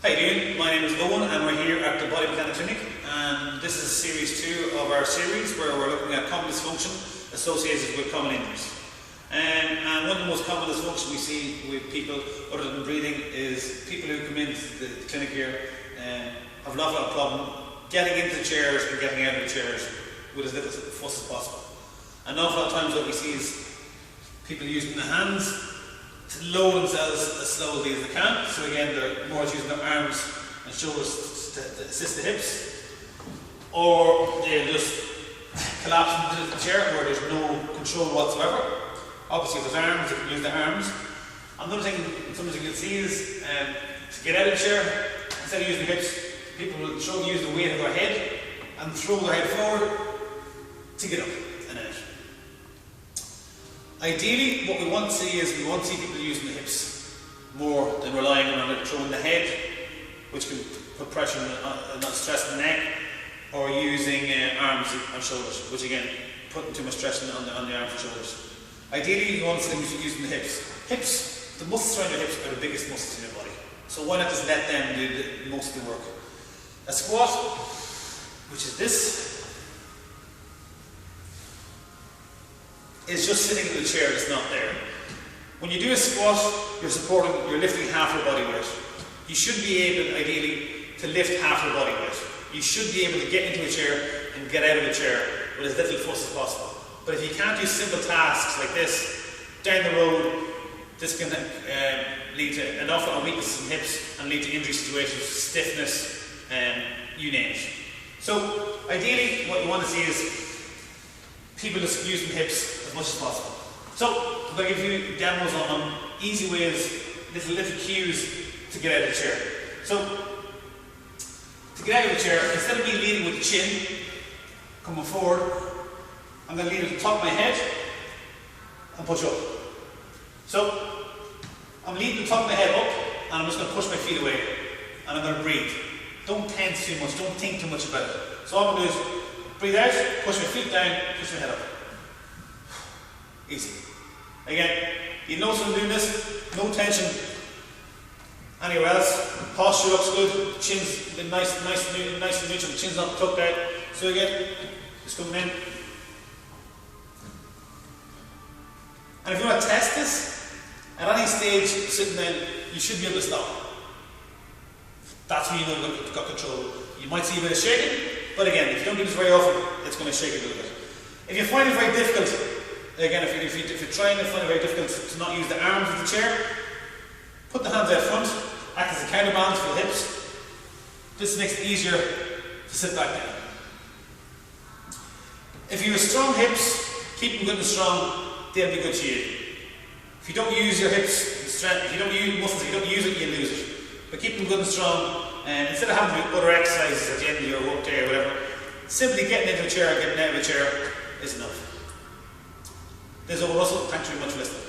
How you doing? My name is Owen and we're here at the Body Mechanic Clinic, and this is series 2 of our series where we're looking at common dysfunction associated with common injuries. And one of the most common dysfunction we see with people other than breathing is people who come into the clinic here have an awful lot of problem getting into the chairs and getting out of the chairs with as little fuss as possible. An awful lot of times what we see is people using the hands to lower themselves as slowly as they can. So again, they're more using their arms and shoulders to assist the hips, or they'll just collapse into the chair where there's no control whatsoever. Obviously, if there's arms, they can use their arms. Another thing sometimes you can see is to get out of the chair, instead of using the hips, people will try to use the weight of their head and throw their head forward to get up and out. Ideally, what we want to see is we want to see people using the hips more than relying on it, throwing the head, which can put pressure on not stress on the neck, or using arms and shoulders, which again, putting too much stress on the arms and shoulders. Ideally, you want to see them using the hips. Hips, the muscles around your hips are the biggest muscles in your body, so why not just let them do most of the work. A squat, which is this, is just sitting in the chair that's not there. When you do a squat, you're lifting half your body weight. You should be able, ideally, to lift half your body weight. You should be able to get into a chair and get out of the chair with as little fuss as possible. But if you can't do simple tasks like this, down the road, this can lead to an awful lot of weakness in hips and lead to injury situations, stiffness, you name it. So, ideally, what you want to see is people just using hips as much as possible. So, I'm going to give you demos on easy ways, little cues to get out of the chair. So, to get out of the chair, instead of me leading with the chin, coming forward, I'm going to lead at the top of my head and push up. So, I'm leading the top of my head up and I'm just going to push my feet away and I'm going to breathe. Don't tense too much, don't think too much about it. So all I'm going to do is breathe out, push my feet down, push my head up. Easy. Again, you notice when I'm doing this, no tension anywhere else. Posture looks good, chin's nice and neutral, the chin's not tucked out. So again, just coming in. And if you want to test this, at any stage sitting down, you should be able to stop. That's when you know you've got control. You might see a bit of shaking, but again, if you don't do this very often, it's going to shake a little bit. If you find it very difficult, again, if you're trying to find it very difficult to not use the arms of the chair, put the hands out front, act as a counterbalance for the hips. This makes it easier to sit back down. If you have strong hips, keep them good and strong, they'll be good to you. If you don't use your hips, strength, if you don't use muscles, if you don't use it, you lose it. But keep them good and strong, and instead of having to do other exercises at the end of your work day or whatever, simply getting into a chair and getting out of a chair is enough. This is Owen Russell, thanks very much for listening.